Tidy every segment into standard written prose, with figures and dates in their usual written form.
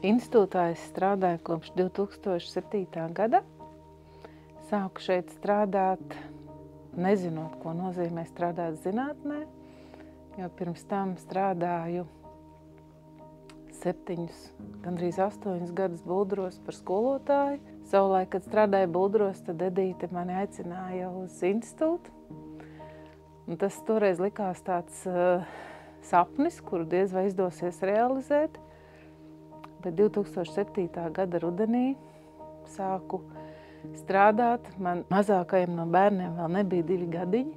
Institūtā es strādāju kopš 2007. gada. Sāku šeit strādāt, nezinot, ko nozīmē strādāt zinātnē, jo pirms tam strādāju 7, gandrīz 8 gadus Buldros par skolotāju. Savulaik, kad strādāju Buldros, tad Edīte mani aicināja uz institūtu. Un tas toreiz likās tāds sapnis, kuru diez vai izdosies realizēt. Bet 2007. gada rudenī sāku strādāt. Man mazākajam no bērniem vēl nebija 2 gadiņi.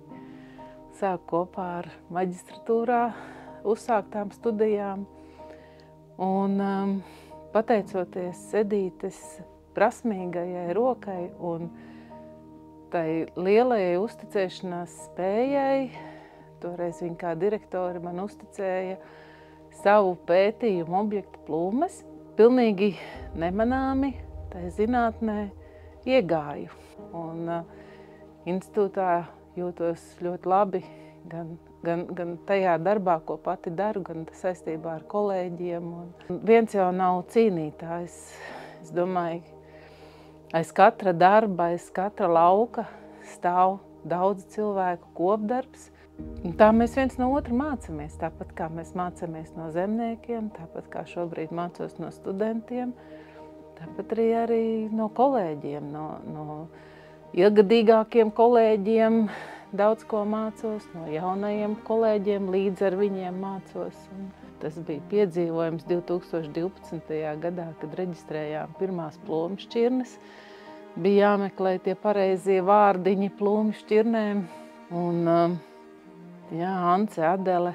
Sāku kopā ar maģistratūrā uzsāktām studijām. Un pateicoties Edītes prasmīgajai rokai un tai lielajai uzticēšanās spējai, toreiz viņa kā direktori man uzticēja savu pētījumu objektu plūmes, pilnīgi nemanāmi tai zinātnē iegāju. Un institūtā jūtos ļoti labi gan tajā darbā, ko pati daru, gan saistībā ar kolēģiem. Un viens jau nav cīnītājs. Es domāju, aiz katra darba, aiz katra lauka stāv daudz cilvēku kopdarbs. Un tā mēs viens no otra mācāmies, tāpat kā mēs mācāmies no zemniekiem, tāpat kā šobrīd mācos no studentiem, tāpat arī no kolēģiem, no ilgadīgākiem kolēģiem daudz ko mācos, no jaunajiem kolēģiem līdz ar viņiem mācos. Un tas bija piedzīvojums 2012. gadā, kad reģistrējām pirmās plūmu šķirnes. Bija jāmeklē tie pareizie vārdiņi plūmu šķirnēm. Un Ance Adele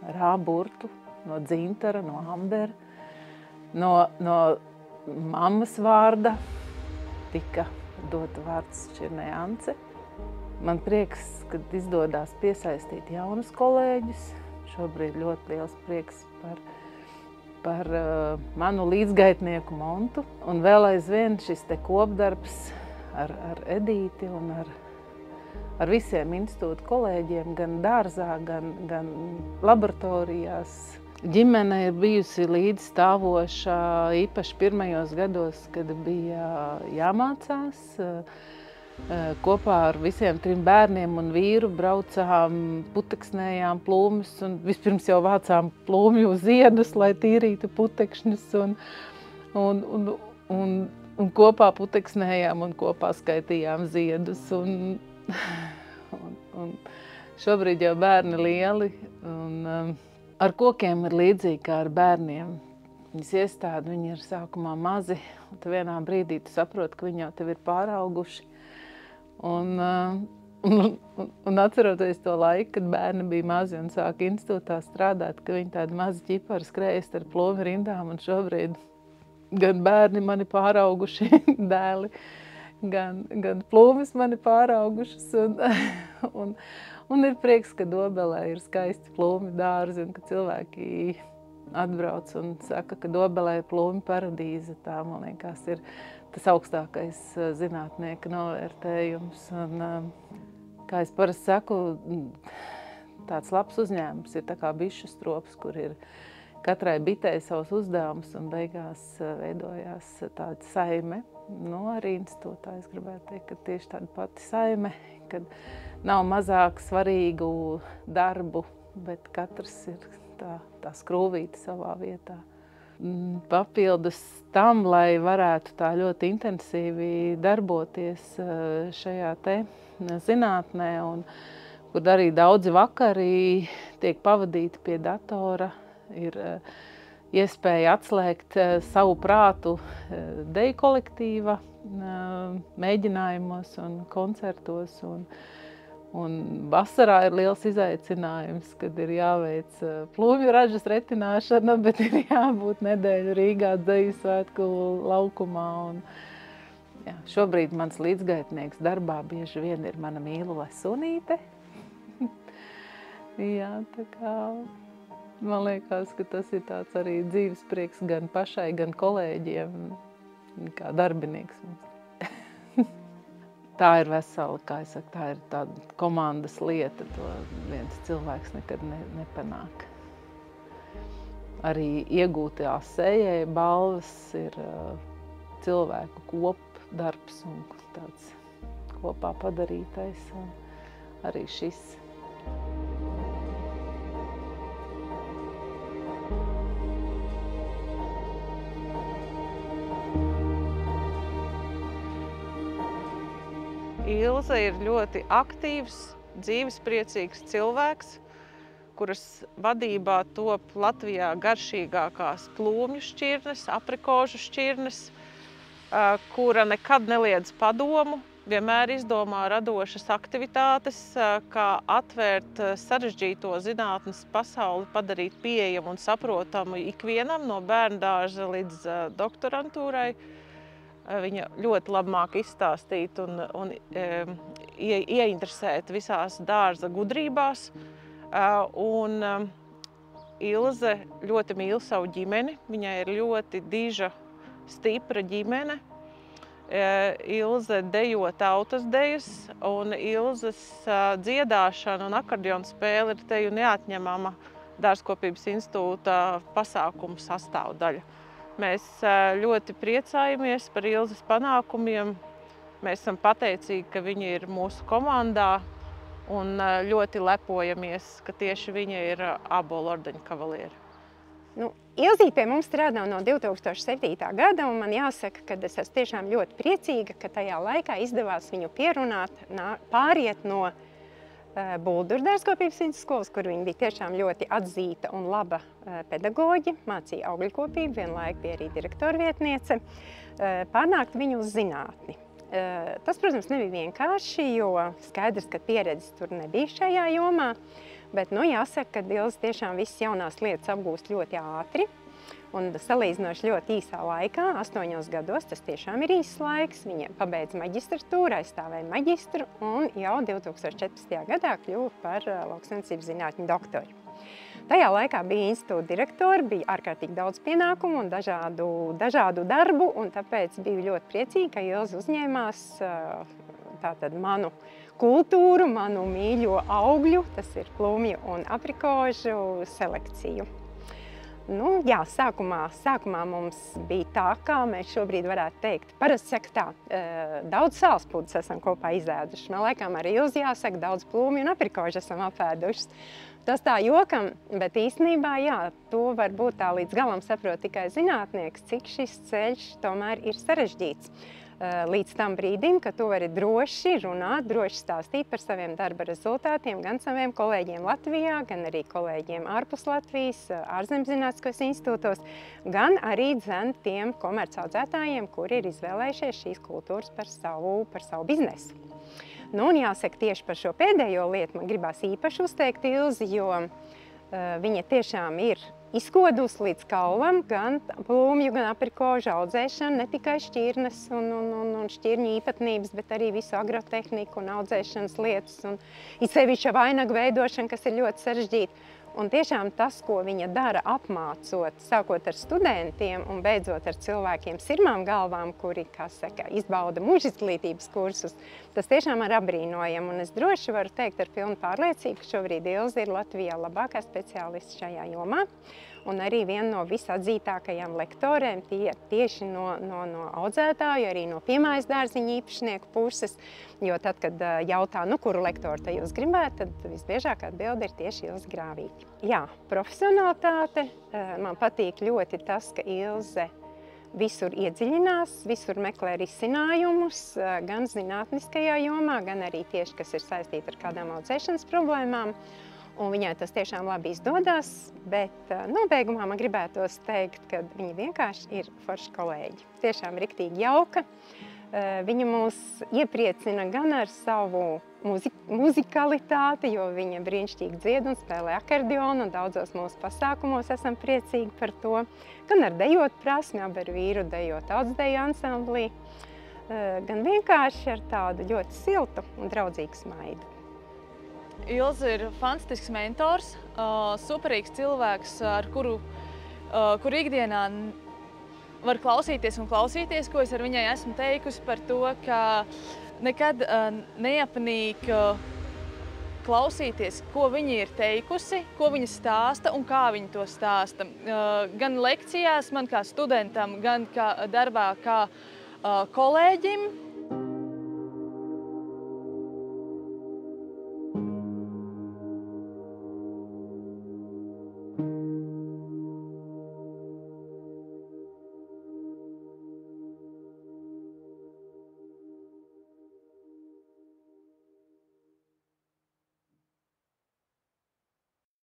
ar A-burtu, no dzintara, no ambera, no mammas vārda tika dota vārds šķirnei Ance. Man prieks, kad izdodās piesaistīt jaunus kolēģus. Šobrīd ļoti liels prieks par manu līdzgaitnieku Montu. Un vēl aizvien šis te kopdarbs ar Edīti un ar visiem institūta kolēģiem, gan dārzā, gan laboratorijās. Ģimene ir bijusi līdzstāvoša īpaši pirmajos gados, kad bija jāmācās. Kopā ar visiem 3 bērniem un vīru braucām, puteksnējām plūmes un vispirms jau vācām plūmju ziedus, lai tīrītu putekšņus un kopā puteksnējām un kopā skaitījām ziedus. Un šobrīd jau bērni lieli un ar kokiem ir līdzīgi kā ar bērniem. Viņas iestāda, viņi ir sākumā mazi, un tu vienā brīdī tu saproti, ka viņi jau tev ir pārauguši. Un atceroties to laiku, kad bērni bija mazi un sāka institūtā strādāt, ka viņi tādi mazi ķipari skrēja starp plūmu rindām, un šobrīd gan bērni mani pārauguši dēli, gan plūmes mani pāraugušas. Un ir prieks, ka Dobelē ir skaisti plūmi dārzi un ka cilvēki atbrauc un saka, ka Dobelē ir plūmi paradīze. Tā, man liekas, ir tas augstākais zinātnieka novērtējums. Un, kā es parasti saku, tāds labs uzņēmums ir tā kā bišu strops, kur ir katrai bitei savs uzdevums un beigās veidojās tāda saime. Arī institūtā es gribētu teikt, ka tieši tāda pati saime, kad nav mazāk svarīgu darbu, bet katrs ir tā skrūvīte savā vietā. Papildus tam, lai varētu tā ļoti intensīvi darboties šajā te zinātnē, un kur arī daudzi vakari tiek pavadīti pie datora, ir iespēja atslēgt savu prātu deju kolektīva mēģinājumos un koncertos. Un vasarā ir liels izaicinājums, kad ir jāveic plūmju ražas retināšana, bet ir jābūt nedēļu Rīgā Deju svētku laukumā. Šobrīd mans līdzgaitnieks darbā bieži vien ir mana mīlulē sunīte. Tā kā man liekas, ka tas ir tāds arī dzīves prieks gan pašai, gan kolēģiem, kā darbinieks mums. Tā ir vesela, kā es saku, tā ir tāda komandas lieta, to viens cilvēks nekad nepanāk. arī iegūtās sējai balvas ir cilvēku kopdarbs un tāds kopā padarītais. Arī šis. Ilze ir ļoti aktīvs, dzīvespriecīgs cilvēks, kuras vadībā top Latvijā garšīgākās plūmju šķirnes, aprikožu šķirnes, kura nekad neliedz padomu, vienmēr izdomā radošas aktivitātes, kā atvērt sarežģīto zinātnes pasauli, padarīt pieejamu un saprotamu ikvienam no bērndārza līdz doktorantūrai. Viņa ļoti labi māk izstāstīt un ieinteresēt visās dārza gudrībās. Ilze ļoti mīl savu ģimeni, viņai ir ļoti diža, stipra ģimene. Ilze dejo tautas dejas, un Ilzes dziedāšana un akordeona spēle ir teju neatņemama Dārzkopības institūta pasākumu sastāvdaļa. Mēs ļoti priecājamies par Ilzes panākumiem. Mēs esam pateicīgi, ka viņa ir mūsu komandā un ļoti lepojamies, ka tieši viņa ir Ābola ordeņa kavaliere. Ilzīte pie mums strādā no 2007. gada, un man jāsaka, ka es esmu tiešām ļoti priecīga, ka tajā laikā izdevās viņu pierunāt, pāriet no Bulduru Dārzkopības vidusskolas, kur viņa bija tiešām ļoti atzīta un laba pedagoģe, mācīja augļkopību, vienlaik bija arī direktora vietniece, pārnākt viņu uz zinātni. Tas, protams, nebija vienkārši, jo skaidrs, ka pieredzes tur nebija šajā jomā, bet, jāsaka, ka Ilze tiešām visas jaunās lietas apgūst ļoti ātri. Un salīdzinoši ļoti īsā laikā, 8 gados, tas tiešām ir īsts laiks. Viņa pabeidza maģistratūru, aizstāvēja maģistru un jau 2014. gadā kļuva par lauksaimniecības zinātņu doktori. Tajā laikā bija institūta direktori, bija ārkārtīgi daudz pienākumu un dažādu darbu, un tāpēc biju ļoti priecīga, ka Ilze uzņēmās tātad manu kultūru, manu mīļo augļu, tas ir plūmju un aprikožu selekciju. Sākumā mums bija tā, kā mēs šobrīd varētu teikt. Parasti saka tā, daudz sālspūdes esam kopā izēduši. Man laikam arī Ilze jāsaka, daudz plūmju un aprikožu esam apēdušas. Tas tā jokam, bet īstenībā, to varbūt tā līdz galam saprot tikai zinātnieks, cik šis ceļš tomēr ir sarežģīts. Līdz tam brīdim, ka tu vari droši runāt, droši stāstīt par saviem darba rezultātiem gan saviem kolēģiem Latvijā, gan arī kolēģiem ārpus Latvijas, ārzemzinātniskos institūtos, gan arī tiem komercaudzētājiem, kuri ir izvēlējušies šīs kultūras par savu biznesu. Un jāsaka, tieši par šo pēdējo lietu man gribās īpaši uzteikt Ilzi, jo viņa tiešām ir izkodusi līdz kaulam gan plūmju, gan aprikožu audzēšanu, ne tikai šķirnes un šķirņu īpatnības, bet arī visu agrotehniku un audzēšanas lietas, un sevišķi vainagu veidošanu, kas ir ļoti sarežģīta. Un tiešām tas, ko viņa dara apmācot, sākot ar studentiem un beidzot ar cilvēkiem sirmām galvām, kuri, kā saka, izbauda mūža izglītības kursus, tas tiešām ir apbrīnojami. Un es droši varu teikt ar pilnu pārliecību, ka šobrīd Ilze ir Latvijā labākā speciālists šajā jomā. Un arī viena no visatzītākajām lektorēm tieši no audzētāju, arī no piemājas dārziņu īpašnieku puses. Jo tad, kad jautā, kuru lektoru te jūs gribētu, tad visbiežāk atbilde ir tieši Ilze Grāvīte. Jā, profesionalitāte. Man patīk ļoti tas, ka Ilze visur iedziļinās, visur meklē risinājumus, gan zinātniskajā jomā, gan arī tieši, kas ir saistīti ar kādām audzēšanas problēmām. Un viņai tas tiešām labi izdodas, bet nobeigumā man gribētos teikt, ka viņa vienkārši ir forša kolēģi. Tiešām riktīgi jauka. Viņa mūs iepriecina gan ar savu muzikalitāti, jo viņa brīnišķīgi dzied un spēlē akordeonu, un daudzos mūsu pasākumos esam priecīgi par to. Gan ar dejot prasmi, abi ar vīru dejo tautsdeju ansamblī, gan vienkārši ar tādu ļoti siltu un draudzīgu smaidu. Ilze ir fantastisks mentors, superīgs cilvēks, ar kuru ikdienā var klausīties un klausīties, ko es ar viņai esmu teikusi par to, ka nekad neapnīk klausīties, ko viņa ir teikusi, ko viņa stāsta un kā viņa to stāsta. Gan lekcijās man kā studentam, gan kā darbā kā kolēģim.